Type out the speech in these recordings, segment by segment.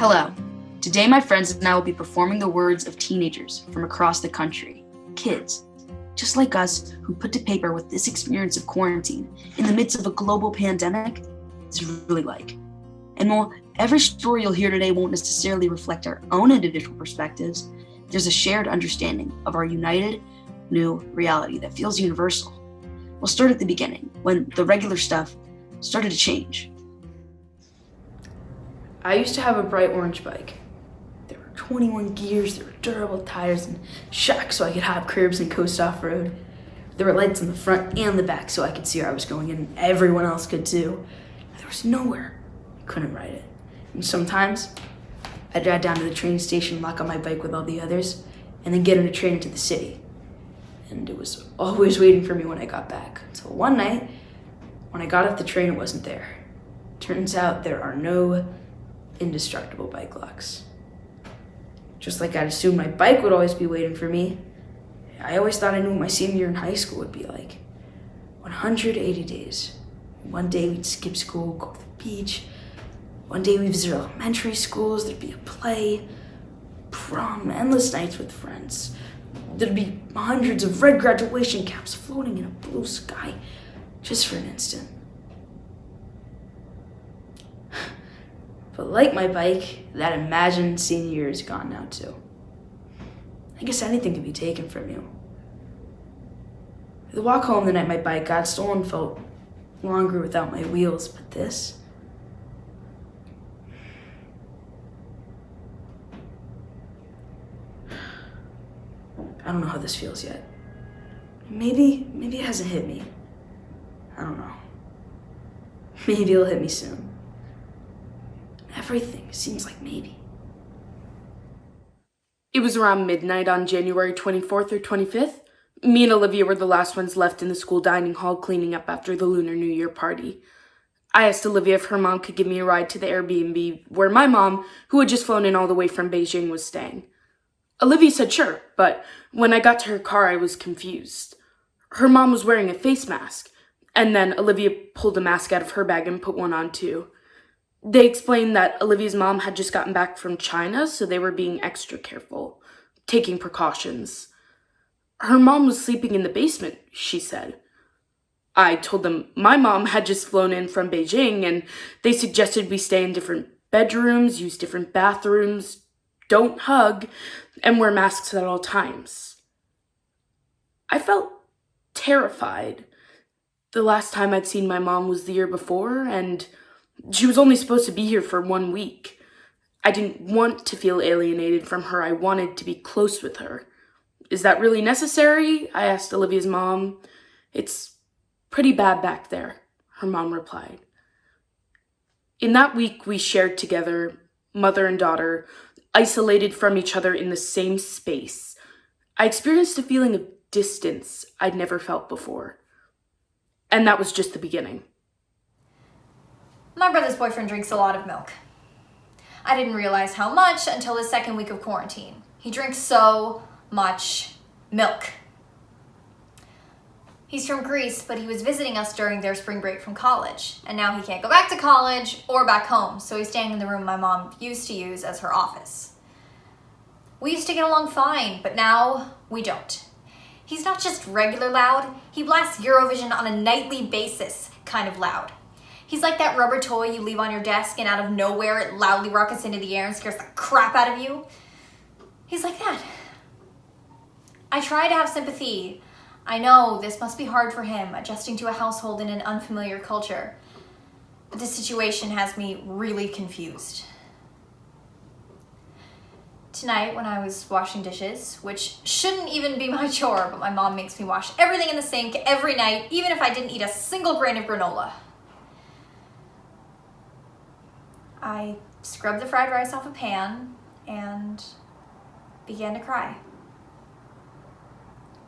Hello. Today my friends and I will be performing the words of teenagers from across the country. Kids, just like us, who put to paper what this experience of quarantine in the midst of a global pandemic is really like. And while every story you'll hear today won't necessarily reflect our own individual perspectives, there's a shared understanding of our united, new reality that feels universal. We'll start at the beginning, when the regular stuff started to change. I used to have a bright orange bike. There were 21 gears, there were durable tires and shocks so I could hop curbs and coast off-road. There were lights in the front and the back so I could see where I was going, and everyone else could too. There was nowhere I couldn't ride it. And sometimes I'd drive down to the train station, lock on my bike with all the others, and then get on a train into the city. And it was always waiting for me when I got back. Until one night, when I got off the train, it wasn't there. Turns out there are no indestructible bike locks. Just like I'd assumed my bike would always be waiting for me, I always thought I knew what my senior year in high school would be like. 180 days. One day we'd skip school, go to the beach. One day we'd visit elementary schools, there'd be a play, prom, endless nights with friends. There'd be hundreds of red graduation caps floating in a blue sky, just for an instant. But like my bike, that imagined senior year is gone now too. I guess anything can be taken from you. The walk home the night my bike got stolen felt longer without my wheels, but this? I don't know how this feels yet. Maybe it hasn't hit me. I don't know. Maybe it'll hit me soon. Everything seems like maybe. It was around midnight on January 24th or 25th. Me and Olivia were the last ones left in the school dining hall cleaning up after the Lunar New Year party. I asked Olivia if her mom could give me a ride to the Airbnb where my mom, who had just flown in all the way from Beijing, was staying. Olivia said sure, but when I got to her car, I was confused. Her mom was wearing a face mask, and then Olivia pulled a mask out of her bag and put one on too. They explained that Olivia's mom had just gotten back from China, so they were being extra careful, taking precautions. Her mom was sleeping in the basement, she said. I told them my mom had just flown in from Beijing, and they suggested we stay in different bedrooms, use different bathrooms, don't hug, and wear masks at all times. I felt terrified. The last time I'd seen my mom was the year before, and she was only supposed to be here for 1 week. I didn't want to feel alienated from her. I wanted to be close with her. Is that really necessary? I asked Olivia's mom. It's pretty bad back there, her mom replied. In that week we shared together, mother and daughter, isolated from each other in the same space. I experienced a feeling of distance I'd never felt before. And that was just the beginning. My brother's boyfriend drinks a lot of milk. I didn't realize how much until the second week of quarantine. He drinks so much milk. He's from Greece, but he was visiting us during their spring break from college. And now he can't go back to college or back home, so he's staying in the room my mom used to use as her office. We used to get along fine, but now we don't. He's not just regular loud, he blasts Eurovision on a nightly basis kind of loud. He's like that rubber toy you leave on your desk and out of nowhere it loudly rockets into the air and scares the crap out of you. He's like that. I try to have sympathy. I know this must be hard for him, adjusting to a household in an unfamiliar culture. But this situation has me really confused. Tonight, when I was washing dishes, which shouldn't even be my chore, but my mom makes me wash everything in the sink every night, even if I didn't eat a single grain of granola. I scrubbed the fried rice off a pan and began to cry.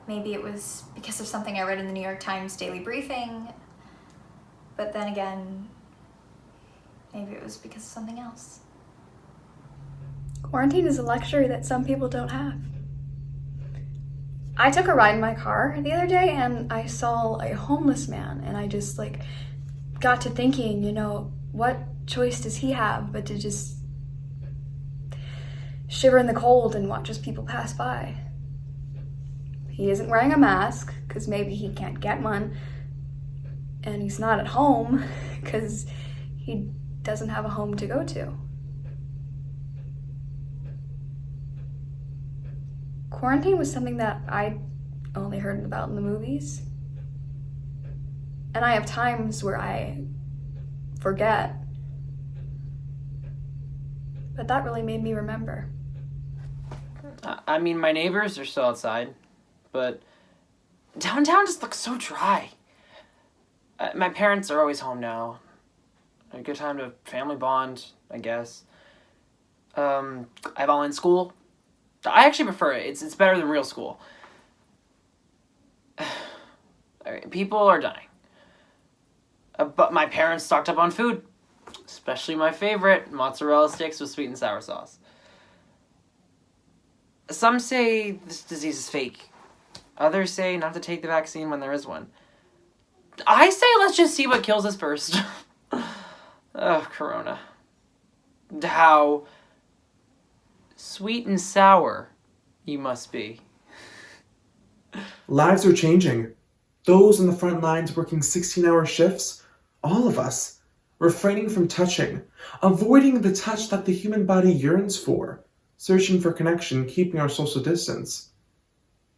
Maybe it was because of something I read in the New York Times Daily Briefing, but then again, maybe it was because of something else. Quarantine is a luxury that some people don't have. I took a ride in my car the other day and I saw a homeless man, and I just got to thinking, what choice does he have but to just shiver in the cold and watch as people pass by. He isn't wearing a mask, because maybe he can't get one. And he's not at home, because he doesn't have a home to go to. Quarantine was something that I only heard about in the movies. And I have times where I forget. But that really made me remember. I mean, my neighbors are still outside, but downtown just looks so dry. My parents are always home now. A good time to family bond, I guess. I have online school. I actually prefer it. It's better than real school. People are dying. But my parents stocked up on food. Especially my favorite, mozzarella sticks with sweet and sour sauce. Some say this disease is fake. Others say not to take the vaccine when there is one. I say let's just see what kills us first. Oh, Corona. How sweet and sour you must be. Lives are changing. Those on the front lines working 16-hour shifts, all of us, refraining from touching, avoiding the touch that the human body yearns for, searching for connection, keeping our social distance.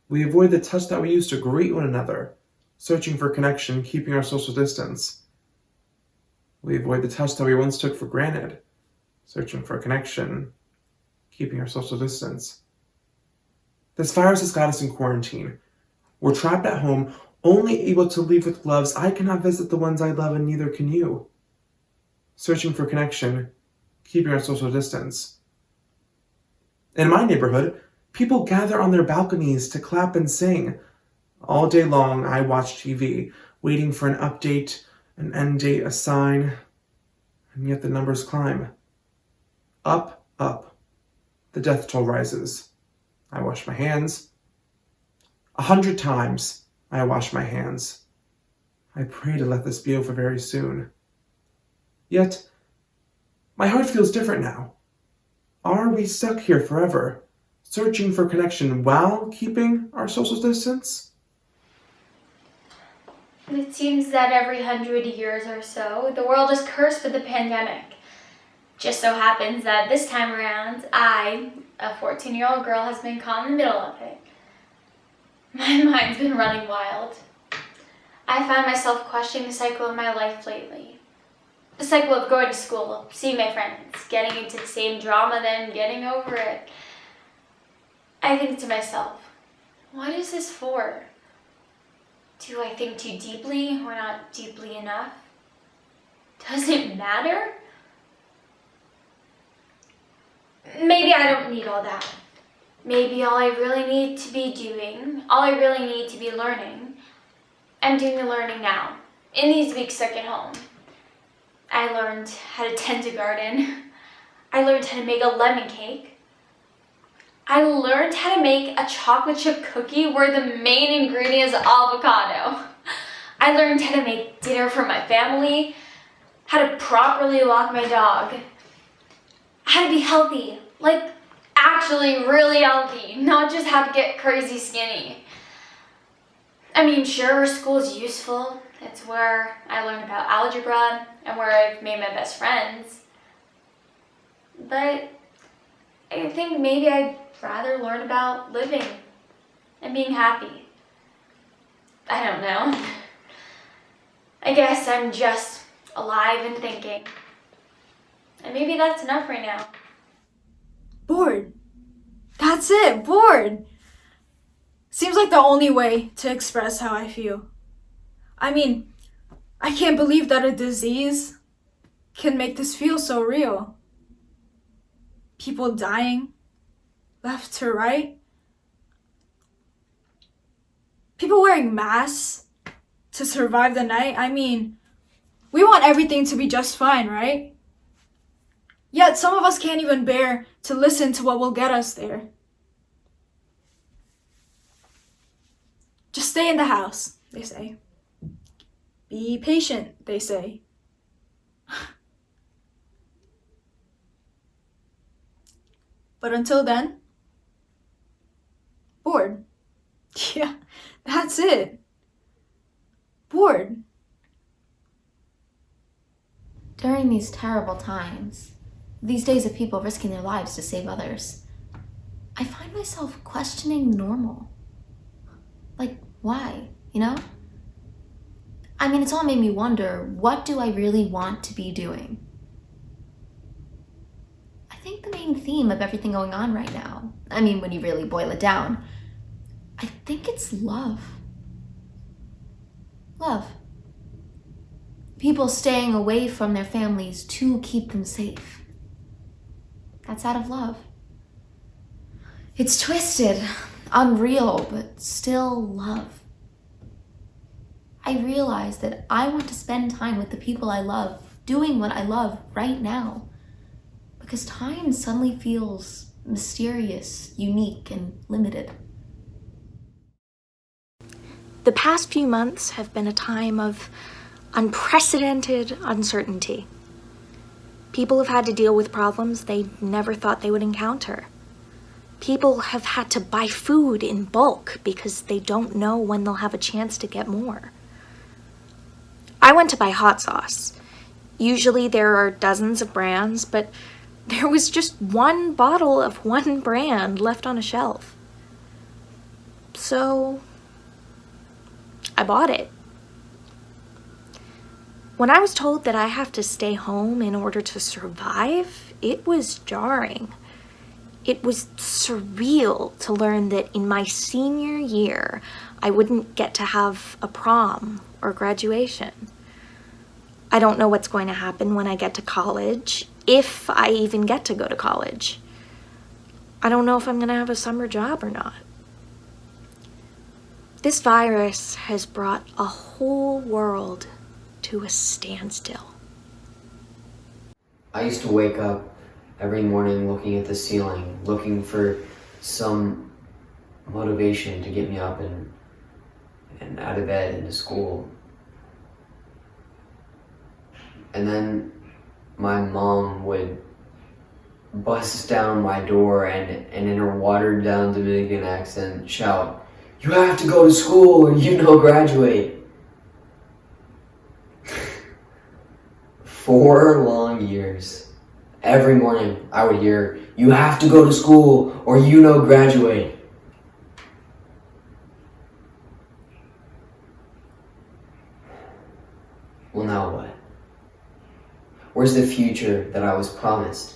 We avoid the touch that we use to greet one another, searching for connection, keeping our social distance. We avoid the touch that we once took for granted, searching for connection, keeping our social distance. This virus has got us in quarantine. We're trapped at home, only able to leave with gloves. I cannot visit the ones I love, and neither can you. Searching for connection, keeping our social distance. In my neighborhood, people gather on their balconies to clap and sing. All day long, I watch TV, waiting for an update, an end date, a sign, and yet the numbers climb. Up, up. The death toll rises. I wash my hands. 100 times I wash my hands. I pray to let this be over very soon. Yet, my heart feels different now. Are we stuck here forever, searching for connection while keeping our social distance? It seems that every 100 years or so, the world is cursed with the pandemic. Just so happens that this time around, I, a 14-year-old girl, has been caught in the middle of it. My mind's been running wild. I find myself questioning the cycle of my life lately. The cycle of going to school, seeing my friends, getting into the same drama, then getting over it. I think to myself, what is this for? Do I think too deeply or not deeply enough? Does it matter? Maybe I don't need all that. Maybe all I really need to be doing, all I really need to be learning, I'm doing the learning now, in these weeks stuck at home. I learned how to tend a garden. I learned how to make a lemon cake. I learned how to make a chocolate chip cookie where the main ingredient is avocado. I learned how to make dinner for my family, how to properly walk my dog, how to be healthy, like actually really healthy, not just how to get crazy skinny. I mean, sure, school is useful. It's where I learned about algebra and where I've made my best friends. But I think maybe I'd rather learn about living and being happy. I don't know. I guess I'm just alive and thinking. And maybe that's enough right now. Bored. That's it, bored. Seems like the only way to express how I feel. I mean, I can't believe that a disease can make this feel so real. People dying, left to right. People wearing masks to survive the night. I mean, we want everything to be just fine, right? Yet some of us can't even bear to listen to what will get us there. Just stay in the house, they say. Be patient, they say. But until then, bored. Yeah, that's it. Bored. During these terrible times, these days of people risking their lives to save others, I find myself questioning normal. Like, why, you know? I mean, it's all made me wonder, what do I really want to be doing? I think the main theme of everything going on right now, I mean, when you really boil it down, I think it's love. Love. People staying away from their families to keep them safe. That's out of love. It's twisted, unreal, but still love. I realize that I want to spend time with the people I love, doing what I love right now. Because time suddenly feels mysterious, unique, and limited. The past few months have been a time of unprecedented uncertainty. People have had to deal with problems they never thought they would encounter. People have had to buy food in bulk because they don't know when they'll have a chance to get more. I went to buy hot sauce. Usually there are dozens of brands, but there was just one bottle of one brand left on a shelf. So I bought it. When I was told that I have to stay home in order to survive, it was jarring. It was surreal to learn that in my senior year, I wouldn't get to have a prom or graduation. I don't know what's going to happen when I get to college, if I even get to go to college. I don't know if I'm going to have a summer job or not. This virus has brought a whole world to a standstill. I used to wake up every morning looking at the ceiling, looking for some motivation to get me up and out of bed into school. And then my mom would bust down my door and in her watered down Dominican accent shout, "You have to go to school or you no graduate." 4 long years. Every morning I would hear, "You have to go to school or you no graduate." Well, now what? Where's the future that I was promised?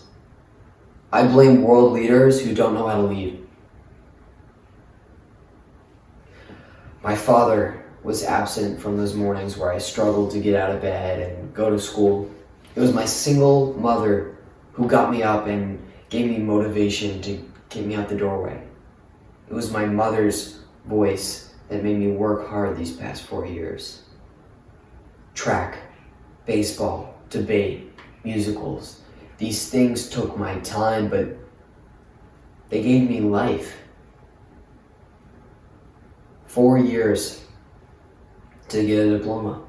I blame world leaders who don't know how to lead. My father was absent from those mornings where I struggled to get out of bed and go to school. It was my single mother who got me up and gave me motivation to get me out the doorway. It was my mother's voice that made me work hard these past 4 years. Track, baseball, debate, musicals. These things took my time, but they gave me life. 4 years to get a diploma.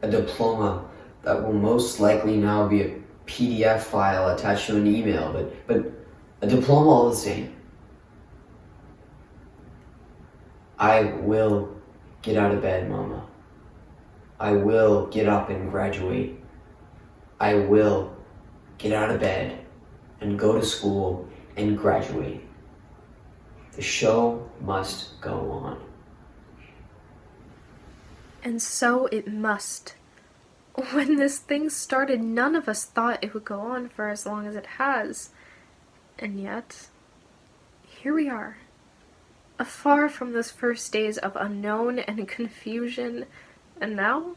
A diploma that will most likely now be a PDF file attached to an email, but a diploma all the same. I will get out of bed, Mama. I will get up and graduate. I will get out of bed and go to school and graduate. The show must go on. And so it must. When this thing started, none of us thought it would go on for as long as it has. And yet, here we are. Afar from those first days of unknown and confusion, and now,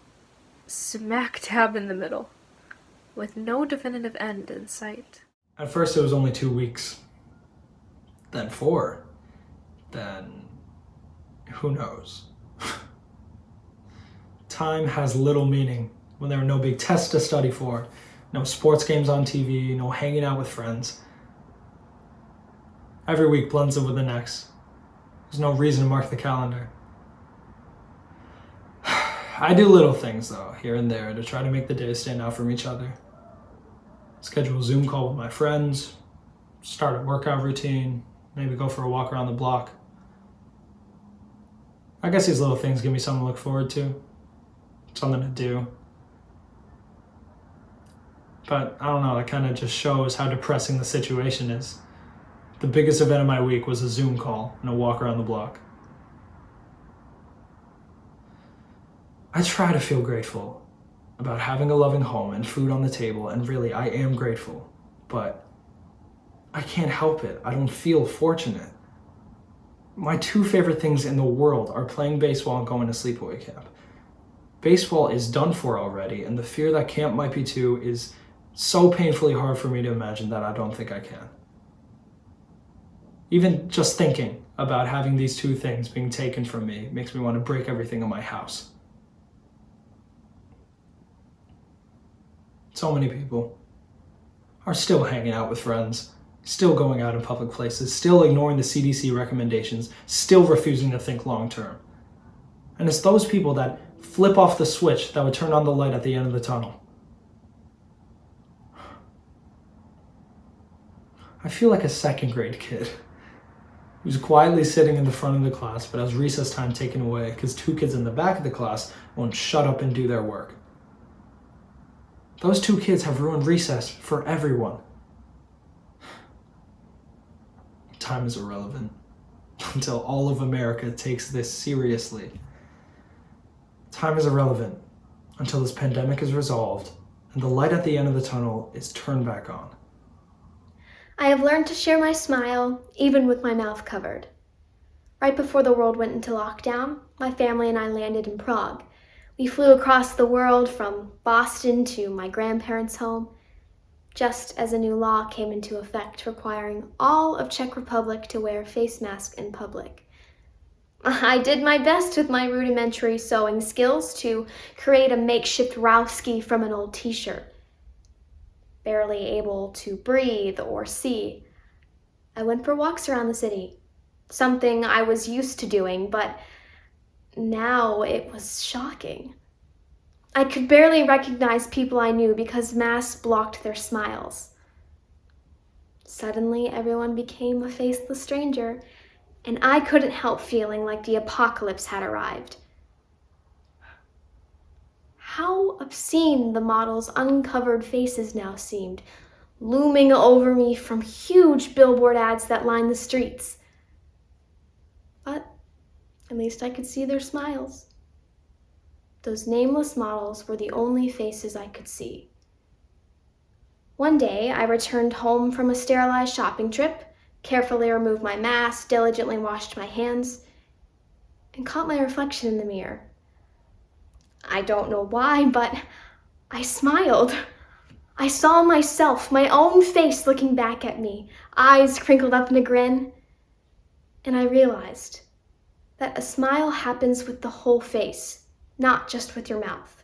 smack dab in the middle, with no definitive end in sight. At first it was only 2 weeks, then 4, then who knows. Time has little meaning when there are no big tests to study for, no sports games on TV, no hanging out with friends. Every week blends in with the next. There's no reason to mark the calendar. I do little things though, here and there, to try to make the day stand out from each other. Schedule a Zoom call with my friends, start a workout routine, maybe go for a walk around the block. I guess these little things give me something to look forward to, something to do. But I don't know, it kind of just shows how depressing the situation is. The biggest event of my week was a Zoom call and a walk around the block. I try to feel grateful about having a loving home and food on the table, and really, I am grateful, but I can't help it. I don't feel fortunate. My two favorite things in the world are playing baseball and going to sleepaway camp. Baseball is done for already, and the fear that camp might be too is so painfully hard for me to imagine that I don't think I can. Even just thinking about having these two things being taken from me makes me want to break everything in my house. So many people are still hanging out with friends, still going out in public places, still ignoring the CDC recommendations, still refusing to think long term. And it's those people that flip off the switch that would turn on the light at the end of the tunnel. I feel like a second grade kid who's quietly sitting in the front of the class but has recess time taken away because two kids in the back of the class won't shut up and do their work. Those two kids have ruined recess for everyone. Time is irrelevant until all of America takes this seriously. Time is irrelevant until this pandemic is resolved and the light at the end of the tunnel is turned back on. I have learned to share my smile, even with my mouth covered. Right before the world went into lockdown, my family and I landed in Prague. We flew across the world from Boston to my grandparents' home, just as a new law came into effect requiring all of Czech Republic to wear face masks in public. I did my best with my rudimentary sewing skills to create a makeshift Rowski from an old t-shirt. Barely able to breathe or see, I went for walks around the city, something I was used to doing, but now it was shocking. I could barely recognize people I knew because masks blocked their smiles. Suddenly, everyone became a faceless stranger, and I couldn't help feeling like the apocalypse had arrived. How obscene the models' uncovered faces now seemed, looming over me from huge billboard ads that lined the streets. But at least I could see their smiles. Those nameless models were the only faces I could see. One day, I returned home from a sterilized shopping trip, carefully removed my mask, diligently washed my hands, and caught my reflection in the mirror. I don't know why, but I smiled. I saw myself, my own face looking back at me, eyes crinkled up in a grin, and I realized that a smile happens with the whole face, not just with your mouth.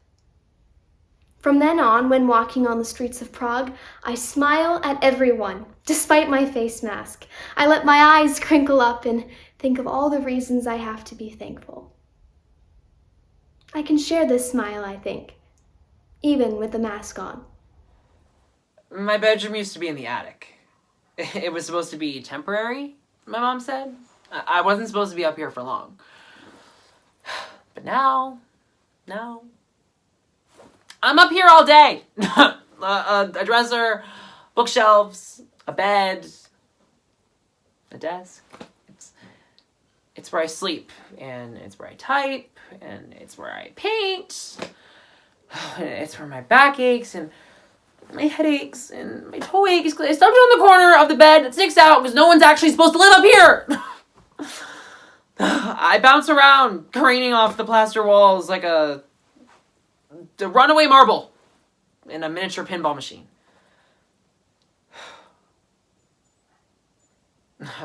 From then on, when walking on the streets of Prague, I smile at everyone, despite my face mask. I let my eyes crinkle up and think of all the reasons I have to be thankful. I can share this smile, I think, even with the mask on. My bedroom used to be in the attic. It was supposed to be temporary, my mom said. I wasn't supposed to be up here for long. But now, I'm up here all day. A dresser, bookshelves, a bed, a desk. It's where I sleep, and it's where I type, and it's where I paint. It's where my back aches, and my head aches, and my toe aches because I stepped on the corner of the bed that sticks out because no one's actually supposed to live up here. I bounce around, careening off the plaster walls like the runaway marble in a miniature pinball machine.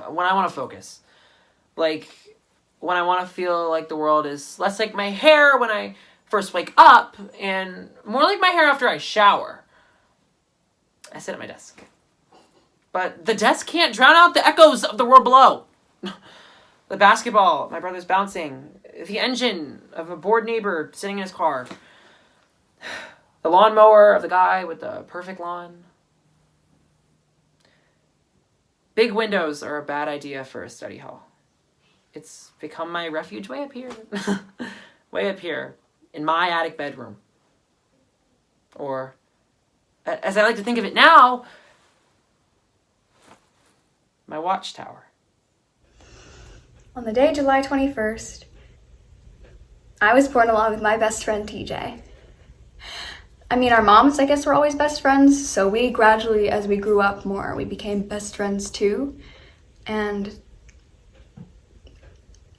When I want to focus. Like, when I want to feel like the world is less like my hair when I first wake up and more like my hair after I shower, I sit at my desk. But the desk can't drown out the echoes of the world below. The basketball my brother's bouncing, the engine of a bored neighbor sitting in his car, the lawnmower of the guy with the perfect lawn. Big windows are a bad idea for a study hall. It's become my refuge way up here. Way up here, in my attic bedroom. Or, as I like to think of it now, my watchtower. On the day, July 21st, I was born along with my best friend, TJ. I mean, our moms, I guess, were always best friends, so we gradually, as we grew up more, we became best friends too. And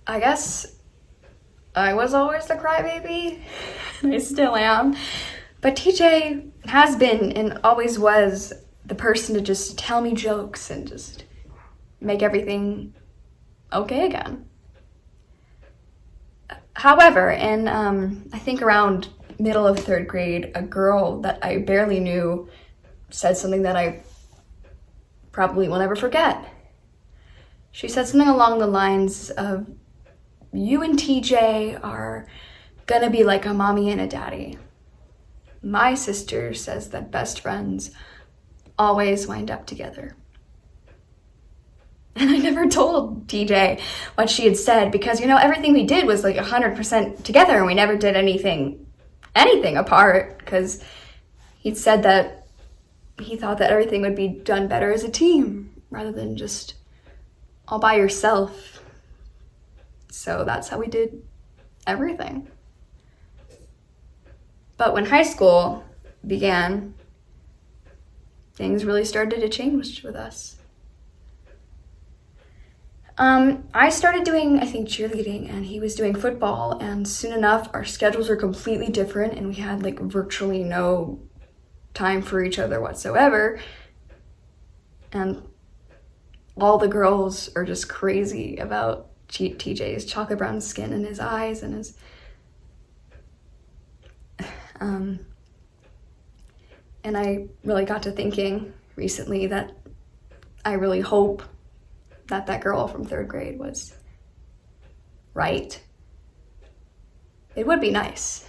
I guess I was always the crybaby. I still am. But TJ has been and always was the person to just tell me jokes and just make everything okay again. However, in I think around middle of 3rd grade, a girl that I barely knew said something that I probably will never forget. She said something along the lines of, "You and TJ are gonna be like a mommy and a daddy. My sister says that best friends always wind up together." And I never told TJ what she had said because, you know, everything we did was like 100% together and we never did anything apart because he'd said that he thought that everything would be done better as a team rather than just all by yourself. So that's how we did everything. But when high school began, things really started to change with us. I started doing, I think, cheerleading, and he was doing football, and soon enough, our schedules were completely different, and we had, like, virtually no time for each other whatsoever. And all the girls are just crazy about TJ's chocolate brown skin and his eyes and his... And I really got to thinking recently that I really hope that that girl from 3rd grade was right. It would be nice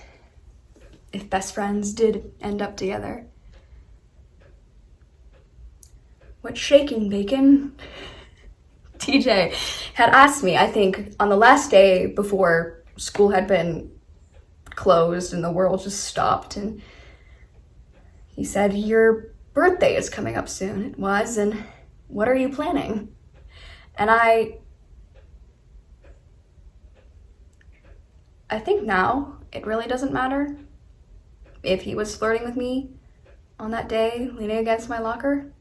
if best friends did end up together. What's shaking, bacon? TJ had asked me, I think, on the last day before school had been closed and the world just stopped, and he said, "Your birthday is coming up soon." It was, and what are you planning? And I think now it really doesn't matter if he was flirting with me on that day, leaning against my locker.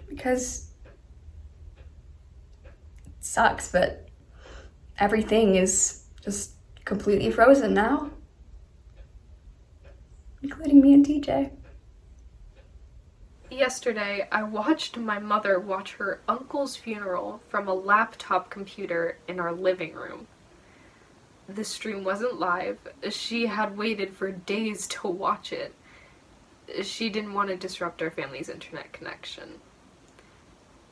Because it sucks, but everything is just completely frozen now, including me and TJ. Yesterday, I watched my mother watch her uncle's funeral from a laptop computer in our living room. The stream wasn't live. She had waited for days to watch it. She didn't want to disrupt our family's internet connection.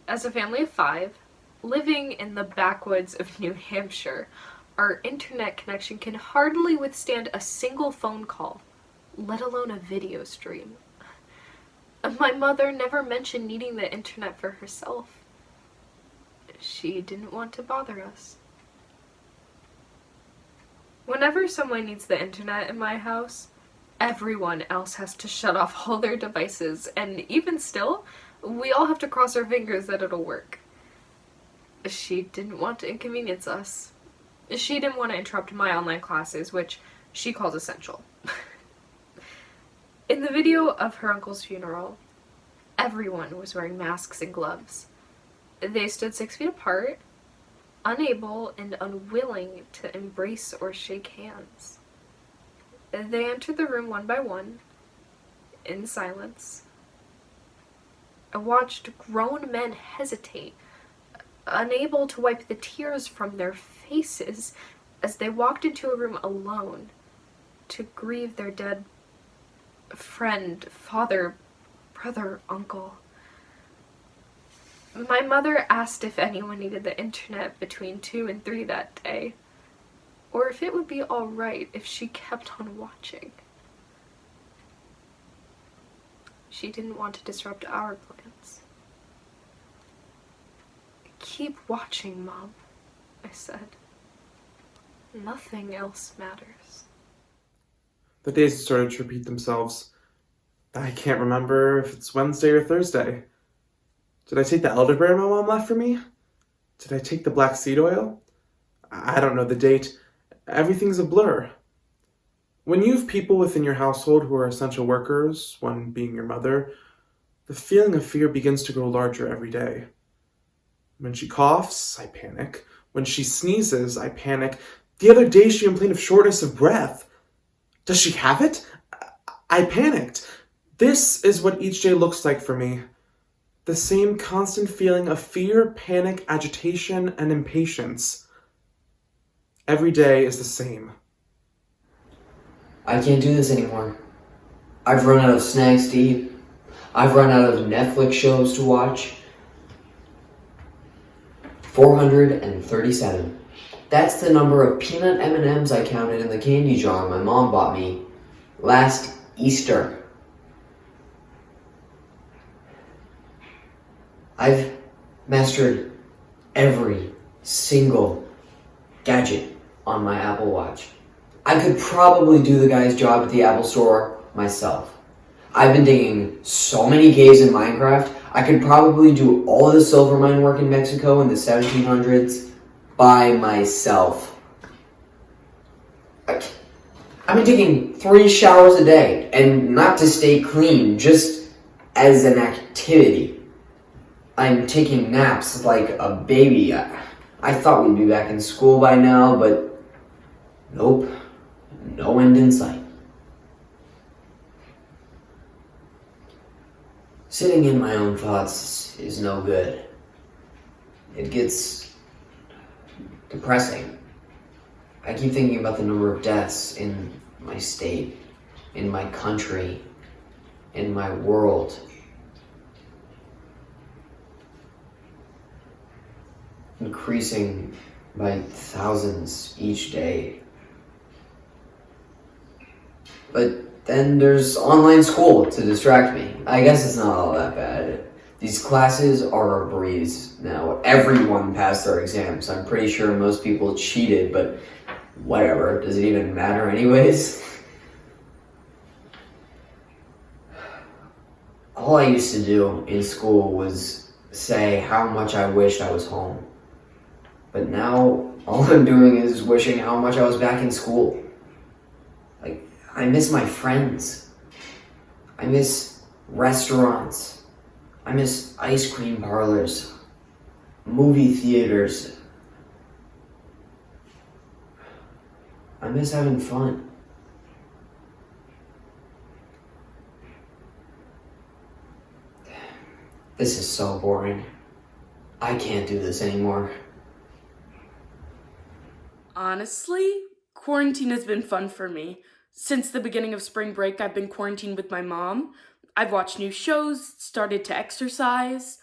As a family of 5, living in the backwoods of New Hampshire, our internet connection can hardly withstand a single phone call, let alone a video stream. My mother never mentioned needing the internet for herself. She didn't want to bother us. Whenever someone needs the internet in my house, everyone else has to shut off all their devices, and even still, we all have to cross our fingers that it'll work. She didn't want to inconvenience us. She didn't want to interrupt my online classes, which she calls essential. In the video of her uncle's funeral, everyone was wearing masks and gloves. They stood 6 feet apart, unable and unwilling to embrace or shake hands. They entered the room one by one, in silence. I watched grown men hesitate, unable to wipe the tears from their faces as they walked into a room alone to grieve their dead friend, father, brother, uncle. My mother asked if anyone needed the internet between 2 and 3 that day, or if it would be alright if she kept on watching. She didn't want to disrupt our plans. Keep watching, Mom, I said. Nothing else matters. The days started to repeat themselves. I can't remember if it's Wednesday or Thursday. Did I take the elderberry my mom left for me? Did I take the black seed oil? I don't know the date. Everything's a blur. When you have people within your household who are essential workers, one being your mother, the feeling of fear begins to grow larger every day. When she coughs, I panic. When she sneezes, I panic. The other day she complained of shortness of breath. Does she have it? I panicked. This is what each day looks like for me. The same constant feeling of fear, panic, agitation, and impatience. Every day is the same. I can't do this anymore. I've run out of snacks to eat. I've run out of Netflix shows to watch. 437. That's the number of peanut M&Ms I counted in the candy jar my mom bought me last Easter. I've mastered every single gadget on my Apple Watch. I could probably do the guy's job at the Apple Store myself. I've been digging so many caves in Minecraft, I could probably do all of the silver mine work in Mexico in the 1700s by myself. I've been taking 3 showers a day, and not to stay clean, just as an activity. I'm taking naps like a baby. I thought we'd be back in school by now, but nope, no end in sight. Sitting in my own thoughts is no good. It gets depressing. I keep thinking about the number of deaths in my state, in my country, in my world. Increasing by thousands each day. But then there's online school to distract me. I guess it's not all that bad. These classes are a breeze now. Everyone passed their exams. I'm pretty sure most people cheated, but whatever. Does it even matter anyways? All I used to do in school was say how much I wished I was home. But now, all I'm doing is wishing how much I was back in school. Like, I miss my friends. I miss restaurants. I miss ice cream parlors. Movie theaters. I miss having fun. This is so boring. I can't do this anymore. Honestly, quarantine has been fun for me. Since the beginning of spring break, I've been quarantined with my mom. I've watched new shows, started to exercise.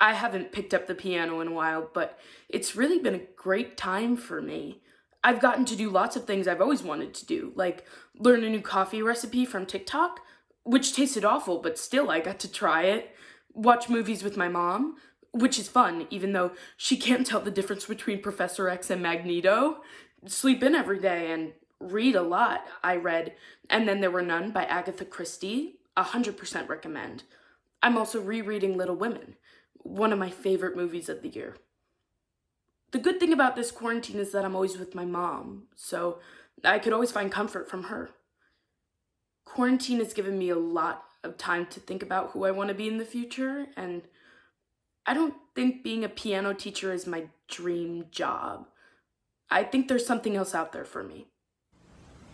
I haven't picked up the piano in a while, but it's really been a great time for me. I've gotten to do lots of things I've always wanted to do, like learn a new coffee recipe from TikTok, which tasted awful, but still I got to try it. Watch movies with my mom, which is fun, even though she can't tell the difference between Professor X and Magneto. Sleep in every day and read a lot. I read And Then There Were None by Agatha Christie. 100% recommend. I'm also rereading Little Women, one of my favorite movies of the year. The good thing about this quarantine is that I'm always with my mom, so I could always find comfort from her. Quarantine has given me a lot of time to think about who I want to be in the future, and I don't think being a piano teacher is my dream job. I think there's something else out there for me.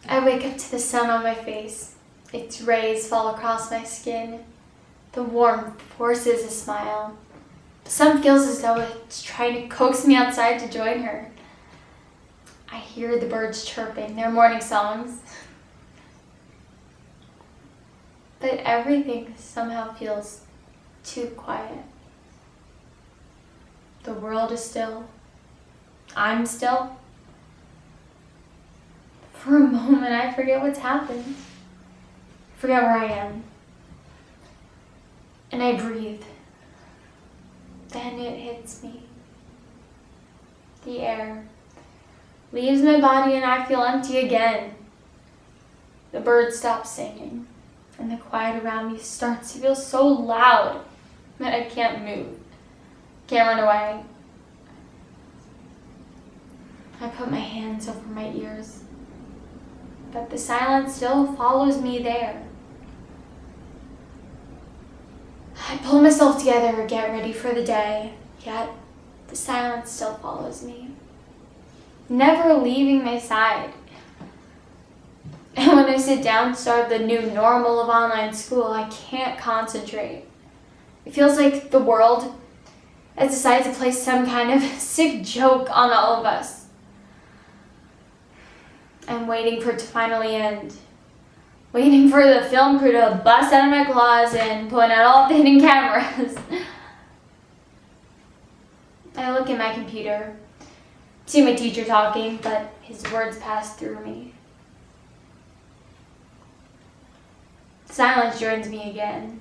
I wake up to the sun on my face. Its rays fall across my skin. The warmth forces a smile. The sun feels as though it's trying to coax me outside to join her. I hear the birds chirping their morning songs. But everything somehow feels too quiet. The world is still. I'm still. For a moment, I forget what's happened. I forget where I am. and I breathe. Then it hits me. The air leaves my body and I feel empty again. The birds stop singing, and the quiet around me starts to feel so loud that I can't move, can't run away. I put my hands over my ears, but the silence still follows me there. I pull myself together and get ready for the day, yet the silence still follows me, never leaving my side. And when I sit down to start the new normal of online school, I can't concentrate. It feels like the world has decided to play some kind of sick joke on all of us. I'm waiting for it to finally end. Waiting for the film crew to bust out of my closet and point out all the hidden cameras. I look at my computer, see my teacher talking, but his words pass through me. Silence joins me again.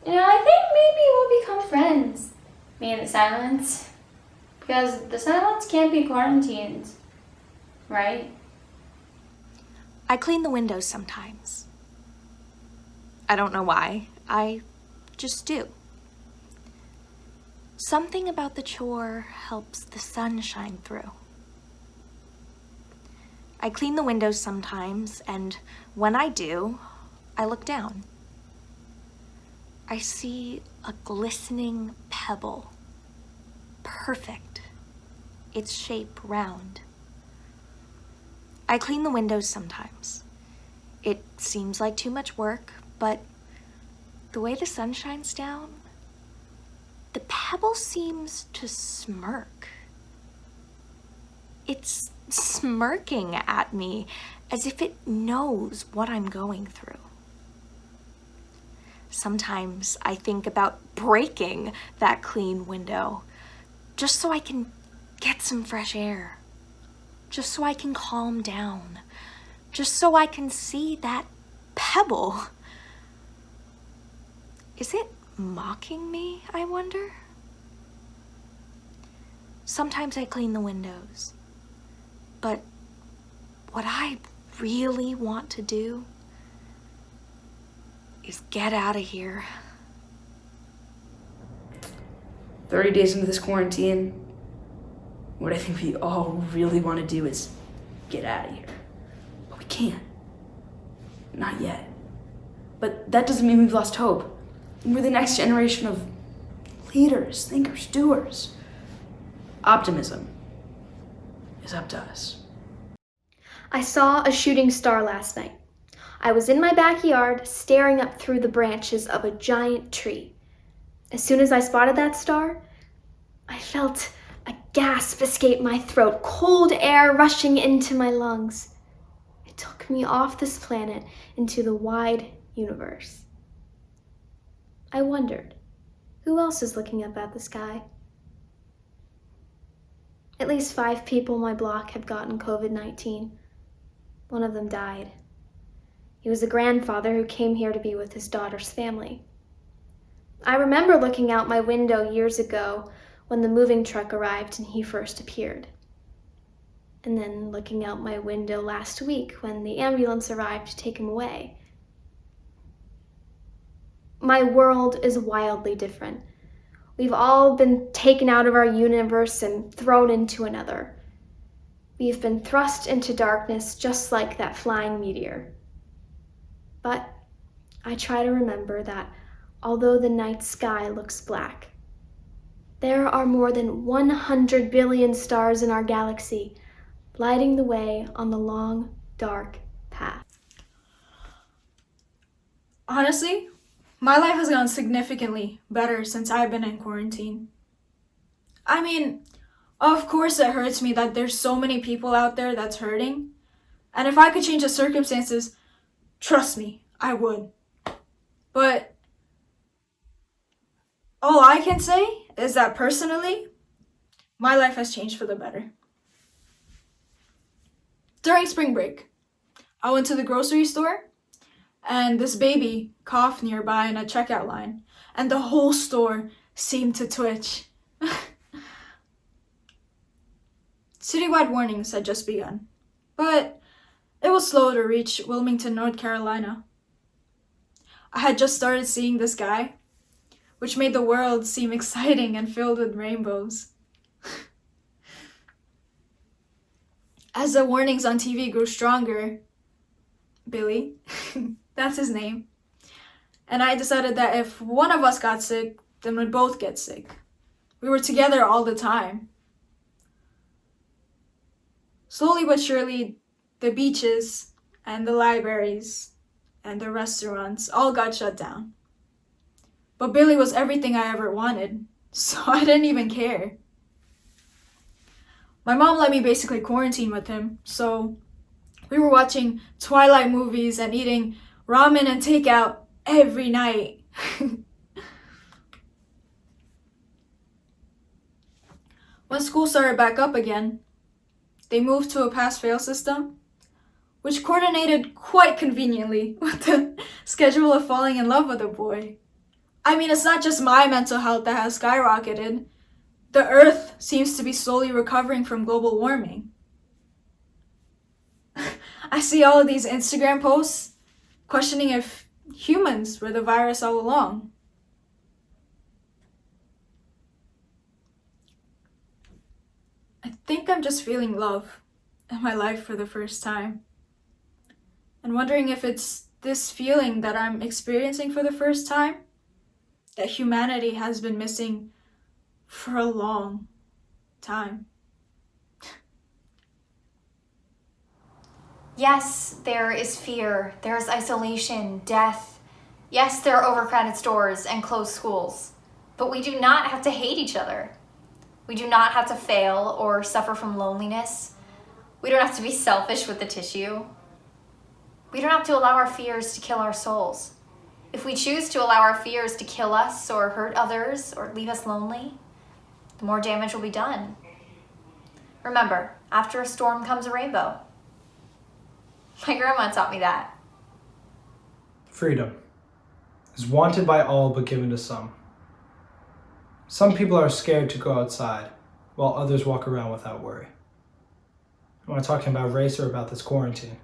I think maybe we'll become friends, me and the silence. Because the silence can't be quarantined, right? I clean the windows sometimes. I don't know why. I just do. Something about the chore helps the sun shine through. I clean the windows sometimes, and when I do, I look down. I see a glistening pebble. Perfect. Its shape round. I clean the windows sometimes. It seems like too much work, but the way the sun shines down, the pebble seems to smirk. It's smirking at me as if it knows what I'm going through. Sometimes I think about breaking that clean window just so I can get some fresh air, just so I can calm down, just so I can see that pebble. Is it mocking me, I wonder? Sometimes I clean the windows, but what I really want to do is get out of here. 30 days into this quarantine, what I think we all really want to do is get out of here. But we can't. Not yet. But that doesn't mean we've lost hope. We're the next generation of leaders, thinkers, doers. Optimism is up to us. I saw a shooting star last night. I was in my backyard staring up through the branches of a giant tree. As soon as I spotted that star, I felt a gasp escape my throat, cold air rushing into my lungs. It took me off this planet into the wide universe. I wondered, who else is looking up at the sky? At least 5 people on my block have gotten COVID-19. One of them died. He was a grandfather who came here to be with his daughter's family. I remember looking out my window years ago when the moving truck arrived and he first appeared. And then looking out my window last week when the ambulance arrived to take him away. My world is wildly different. We've all been taken out of our universe and thrown into another. We've been thrust into darkness just like that flying meteor. But I try to remember that although the night sky looks black, there are more than 100 billion stars in our galaxy, lighting the way on the long, dark path. Honestly, my life has gone significantly better since I've been in quarantine. I mean, of course it hurts me that there's so many people out there that's hurting. And if I could change the circumstances, trust me, I would. But all I can say is that personally, my life has changed for the better. During spring break, I went to the grocery store and this baby coughed nearby in a checkout line, and the whole store seemed to twitch. Citywide warnings had just begun, but it was slow to reach Wilmington, North Carolina. I had just started seeing the sky, which made the world seem exciting and filled with rainbows. As the warnings on TV grew stronger, Billy, that's his name, and I decided that if one of us got sick, then we'd both get sick. We were together all the time. Slowly but surely, the beaches and the libraries and the restaurants all got shut down. But Billy was everything I ever wanted, so I didn't even care. My mom let me basically quarantine with him, so we were watching Twilight movies and eating ramen and takeout every night. When school started back up again, they moved to a pass-fail system, which coordinated quite conveniently with the schedule of falling in love with a boy. I mean, it's not just my mental health that has skyrocketed. The Earth seems to be slowly recovering from global warming. I see all of these Instagram posts questioning if humans were the virus all along. I think I'm just feeling love in my life for the first time, and wondering if it's this feeling that I'm experiencing for the first time that humanity has been missing for a long time. Yes, there is fear, there is isolation, death. Yes, there are overcrowded stores and closed schools. But we do not have to hate each other. We do not have to fail or suffer from loneliness. We don't have to be selfish with the tissue. We don't have to allow our fears to kill our souls. If we choose to allow our fears to kill us or hurt others or leave us lonely, the more damage will be done. Remember, after a storm comes a rainbow. My grandma taught me that. Freedom is wanted by all but given to some. Some people are scared to go outside, while others walk around without worry. Am I talking about race or about this quarantine?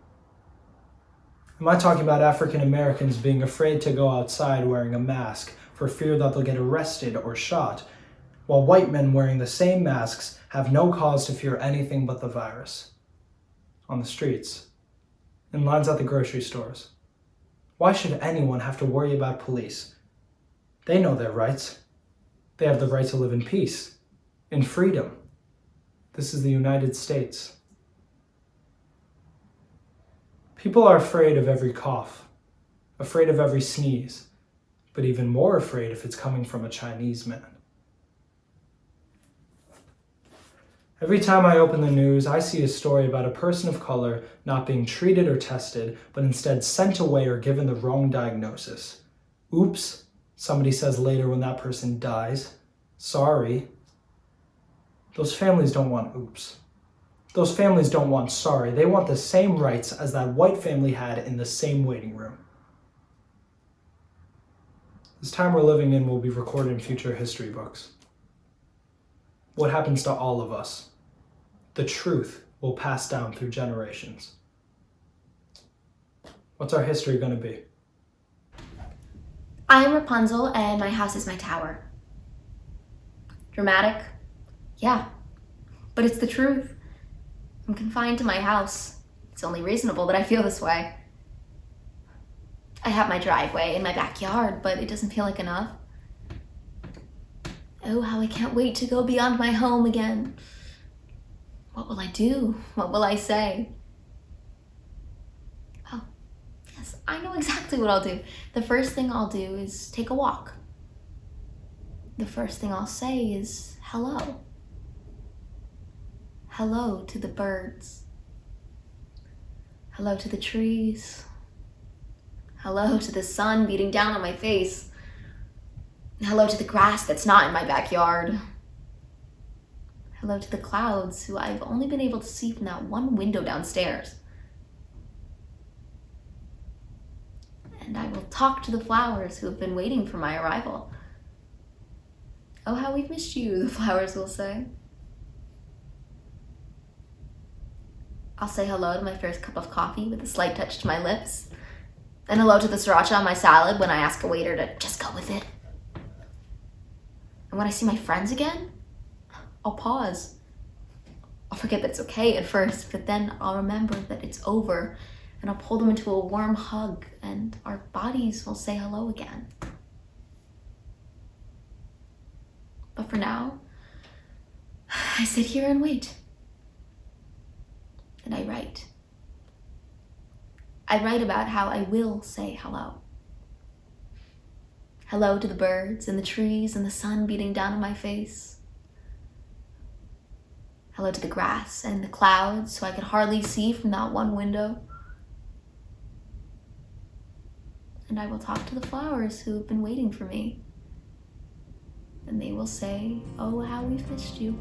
Am I talking about African Americans being afraid to go outside wearing a mask for fear that they'll get arrested or shot, while white men wearing the same masks have no cause to fear anything but the virus? On the streets, in lines at the grocery stores. Why should anyone have to worry about police? They know their rights. They have the right to live in peace, in freedom. This is the United States. People are afraid of every cough, afraid of every sneeze, but even more afraid if it's coming from a Chinese man. Every time I open the news, I see a story about a person of color not being treated or tested, but instead sent away or given the wrong diagnosis. Oops, somebody says later when that person dies. Sorry. Those families don't want oops. Those families don't want sorry. They want the same rights as that white family had in the same waiting room. This time we're living in will be recorded in future history books. What happens to all of us? The truth will pass down through generations. What's our history going to be? I am Rapunzel and my house is my tower. Dramatic? Yeah, but it's the truth. I'm confined to my house. It's only reasonable that I feel this way. I have my driveway and my backyard, but it doesn't feel like enough. Oh, how I can't wait to go beyond my home again. What will I do? What will I say? Oh, yes, I know exactly what I'll do. The first thing I'll do is take a walk. The first thing I'll say is hello. Hello to the birds. Hello to the trees. Hello to the sun beating down on my face. Hello to the grass that's not in my backyard. Hello to the clouds, who I've only been able to see from that one window downstairs. talk to the flowers who have been waiting for my arrival. Oh, how we've missed you, the flowers will say. I'll say hello to my first cup of coffee with a slight touch to my lips. Then hello to the sriracha on my salad when I ask a waiter to just go with it. And when I see my friends again, I'll pause. I'll forget that it's okay at first, but then I'll remember that it's over, and I'll pull them into a warm hug, and our bodies will say hello again. But for now, I sit here and wait. And I write. I write about how I will say hello. Hello to the birds and the trees and the sun beating down on my face. Hello to the grass and the clouds so I could hardly see from that one window. And I will talk to the flowers who have been waiting for me. And they will say, oh, how we've missed you.